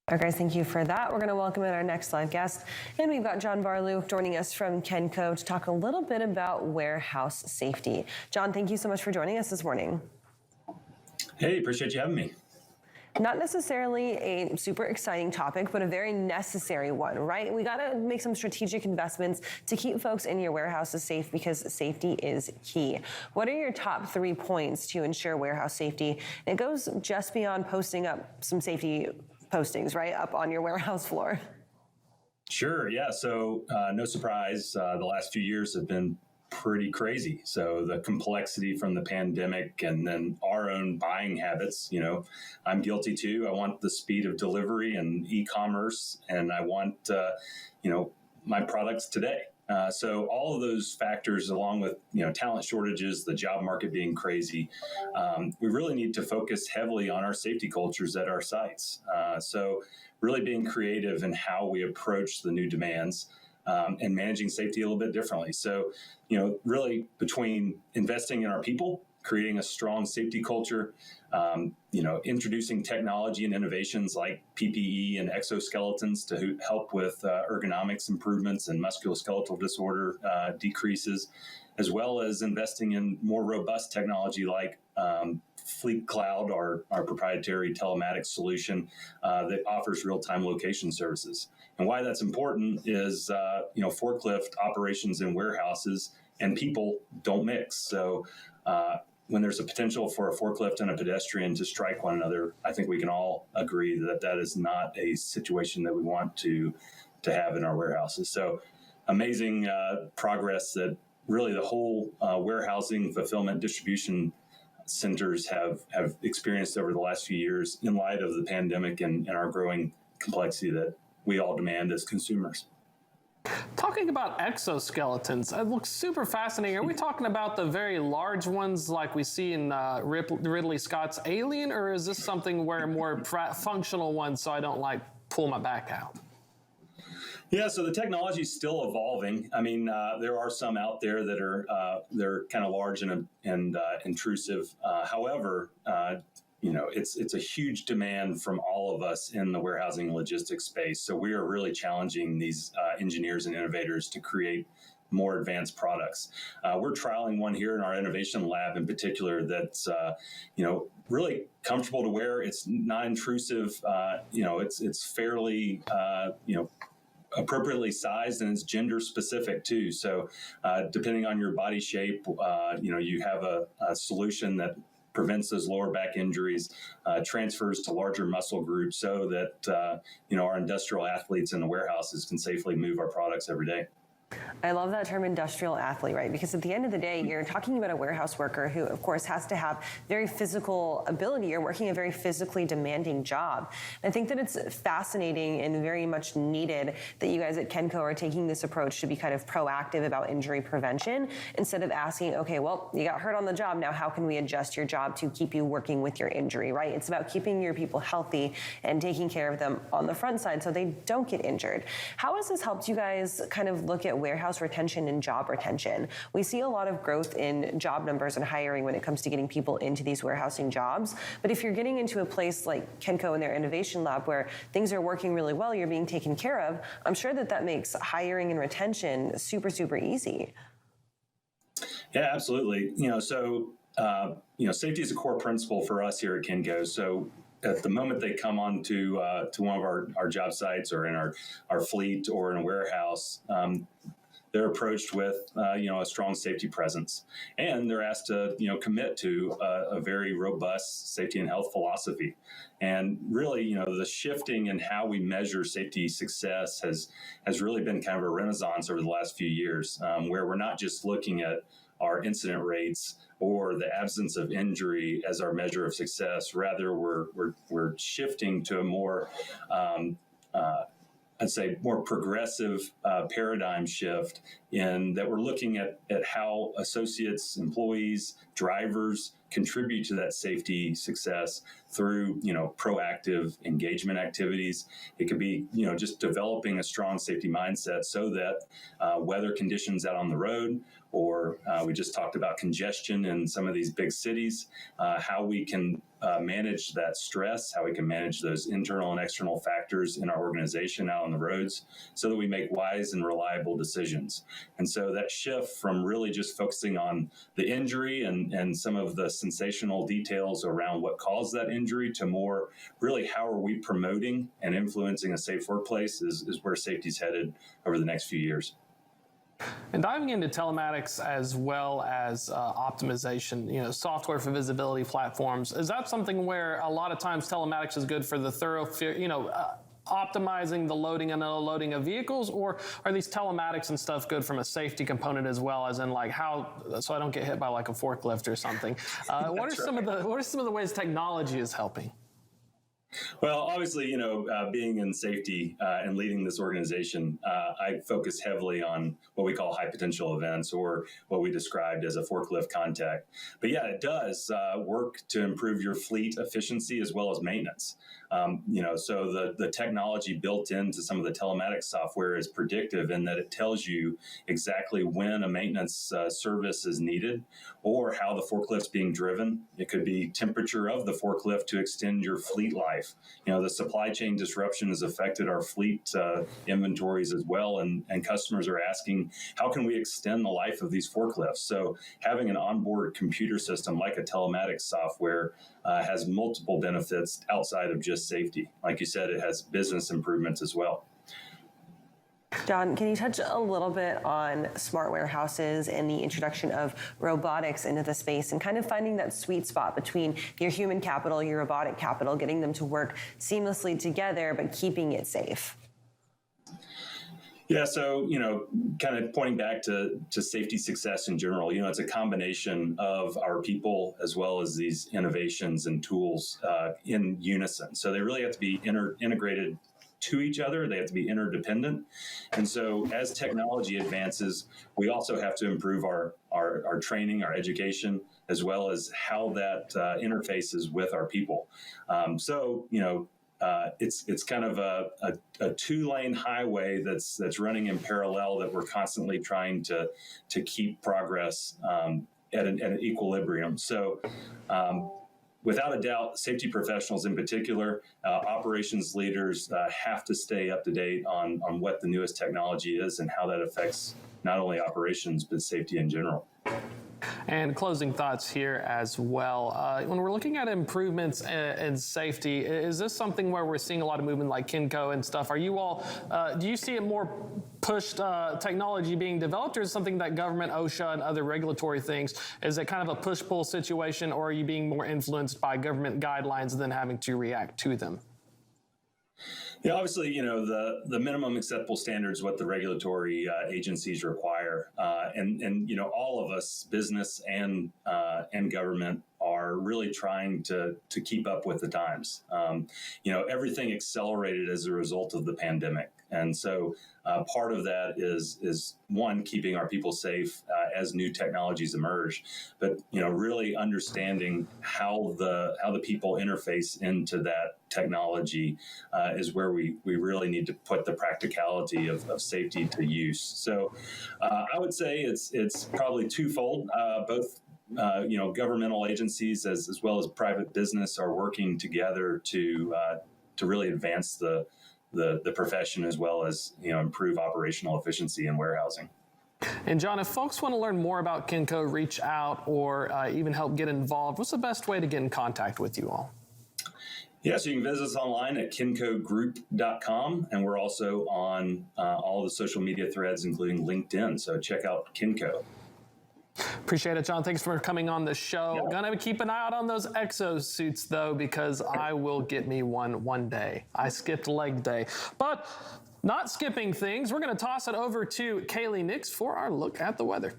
All right, guys, thank you for that. We're going to welcome in our next live guest. And we've got John Varlew joining us from Kenco to talk a little bit about warehouse safety. John, thank you so much for joining us this morning. Hey, appreciate you having me. Not necessarily a super exciting topic, but a very necessary one, right? We got to make some strategic investments to keep folks in your warehouses safe because safety is key. What are your top 3 points to ensure warehouse safety? And it goes just beyond posting up some safety postings, right, up on your warehouse floor. Sure, yeah. So no surprise, the last few years have been pretty crazy. So the complexity from the pandemic and then our own buying habits, I'm guilty too. I want the speed of delivery and e-commerce, and I want, my products today. So all of those factors, along with talent shortages, the job market being crazy, we really need to focus heavily on our safety cultures at our sites. So really being creative in how we approach the new demands and managing safety a little bit differently. So really between investing in our people, creating a strong safety culture, introducing technology and innovations like PPE and exoskeletons to help with ergonomics improvements and musculoskeletal disorder decreases, as well as investing in more robust technology like Fleet Cloud, our proprietary telematics solution that offers real-time location services. And why that's important is, forklift operations in warehouses and people don't mix. So when there's a potential for a forklift and a pedestrian to strike one another, I think we can all agree that that is not a situation that we want to have in our warehouses. So amazing progress that really the whole warehousing, fulfillment, distribution centers have experienced over the last few years in light of the pandemic and our growing complexity that we all demand as consumers. Talking about exoskeletons, it looks super fascinating. Are we talking about the very large ones like we see in Ridley Scott's Alien, or is this something where more functional ones so I don't pull my back out? Yeah, so the technology is still evolving. I mean, there are some out there that are they're kind of large and intrusive. However, it's a huge demand from all of us in the warehousing logistics space. So we are really challenging these engineers and innovators to create more advanced products. We're trialing one here in our innovation lab in particular that's, really comfortable to wear. It's not intrusive. It's fairly, appropriately sized, and it's gender specific too. So depending on your body shape, you have a solution that prevents those lower back injuries, transfers to larger muscle groups so that, our industrial athletes in the warehouses can safely move our products every day. I love that term industrial athlete, right? Because at the end of the day, you're talking about a warehouse worker who, of course, has to have very physical ability. You're working a very physically demanding job. I think that it's fascinating and very much needed that you guys at Kenco are taking this approach to be kind of proactive about injury prevention instead of asking, okay, well, you got hurt on the job. Now, how can we adjust your job to keep you working with your injury, right? It's about keeping your people healthy and taking care of them on the front side so they don't get injured. How has this helped you guys kind of look at warehouse retention and job retention? We see a lot of growth in job numbers and hiring when it comes to getting people into these warehousing jobs. But if you're getting into a place like Kenco and their innovation lab where things are working really well, you're being taken care of, I'm sure that makes hiring and retention super, super easy. Yeah, absolutely. Safety is a core principle for us here at Kenco. So at the moment they come on to one of our job sites or in our fleet or in a warehouse, they're approached with a strong safety presence, and they're asked to commit to a very robust safety and health philosophy. And really, the shifting in how we measure safety success has really been kind of a renaissance over the last few years, where we're not just looking at our incident rates or the absence of injury as our measure of success. Rather, we're shifting to a more I'd say more progressive paradigm shift in that we're looking at how associates, employees, drivers, contribute to that safety success through, proactive engagement activities. It could be, just developing a strong safety mindset so that weather conditions out on the road, or we just talked about congestion in some of these big cities, how we can manage that stress, how we can manage those internal and external factors in our organization out on the roads so that we make wise and reliable decisions. And so that shift from really just focusing on the injury and some of the sensational details around what caused that injury to more really how are we promoting and influencing a safe workplace is where safety's headed over the next few years. And diving into telematics as well as optimization, software for visibility platforms, is that something where a lot of times telematics is good for the optimizing the loading and unloading of vehicles, or are these telematics and stuff good from a safety component as well, as in like so I don't get hit by like a forklift or something? What are some of the ways technology is helping? Well, obviously, being in safety and leading this organization, I focus heavily on what we call high potential events, or what we described as a forklift contact. But yeah, it does work to improve your fleet efficiency as well as maintenance. So the technology built into some of the telematics software is predictive in that it tells you exactly when a maintenance service is needed or how the forklift's being driven. It could be temperature of the forklift to extend your fleet life. The supply chain disruption has affected our fleet inventories as well, and customers are asking, how can we extend the life of these forklifts? So having an onboard computer system like a telematics software has multiple benefits outside of just safety. Like you said, it has business improvements as well. John, can you touch a little bit on smart warehouses and the introduction of robotics into the space and kind of finding that sweet spot between your human capital, your robotic capital, getting them to work seamlessly together, but keeping it safe? Yeah, so, kind of pointing back to safety success in general, it's a combination of our people as well as these innovations and tools in unison. So they really have to be integrated to each other. They have to be interdependent. And so as technology advances, we also have to improve our training, our education, as well as how that interfaces with our people. It's kind of a two-lane highway that's running in parallel that we're constantly trying to keep progress at an equilibrium. So without a doubt, safety professionals in particular, operations leaders have to stay up to date on what the newest technology is and how that affects not only operations, but safety in general. And closing thoughts here as well. When we're looking at improvements in safety, is this something where we're seeing a lot of movement like Kinco and stuff? Are you all, do you see it more pushed technology being developed, or is it something that government, OSHA, and other regulatory things, is it kind of a push-pull situation, or are you being more influenced by government guidelines than having to react to them? Yeah, obviously, the minimum acceptable standards, what the regulatory agencies require, and all of us, business and government, are really trying to keep up with the times. Everything accelerated as a result of the pandemic, and so part of that is one, keeping our people safe as new technologies emerge, but really understanding how the people interface into that technology is where we really need to put the practicality of safety to use. So I would say it's probably twofold. Both governmental agencies as well as private business are working together to really advance the profession as well as improve operational efficiency in warehousing. And John, if folks want to learn more about Kinco, reach out, or even help get involved, what's the best way to get in contact with you all? Yeah, so you can visit us online at kincogroup.com, and we're also on all the social media threads, including LinkedIn. So check out Kinco. Appreciate it, John. Thanks for coming on the show. Yeah. Gonna keep an eye out on those exosuits, though, because I will get me one day. I skipped leg day. But not skipping things, we're going to toss it over to Kaylee Nix for our look at the weather.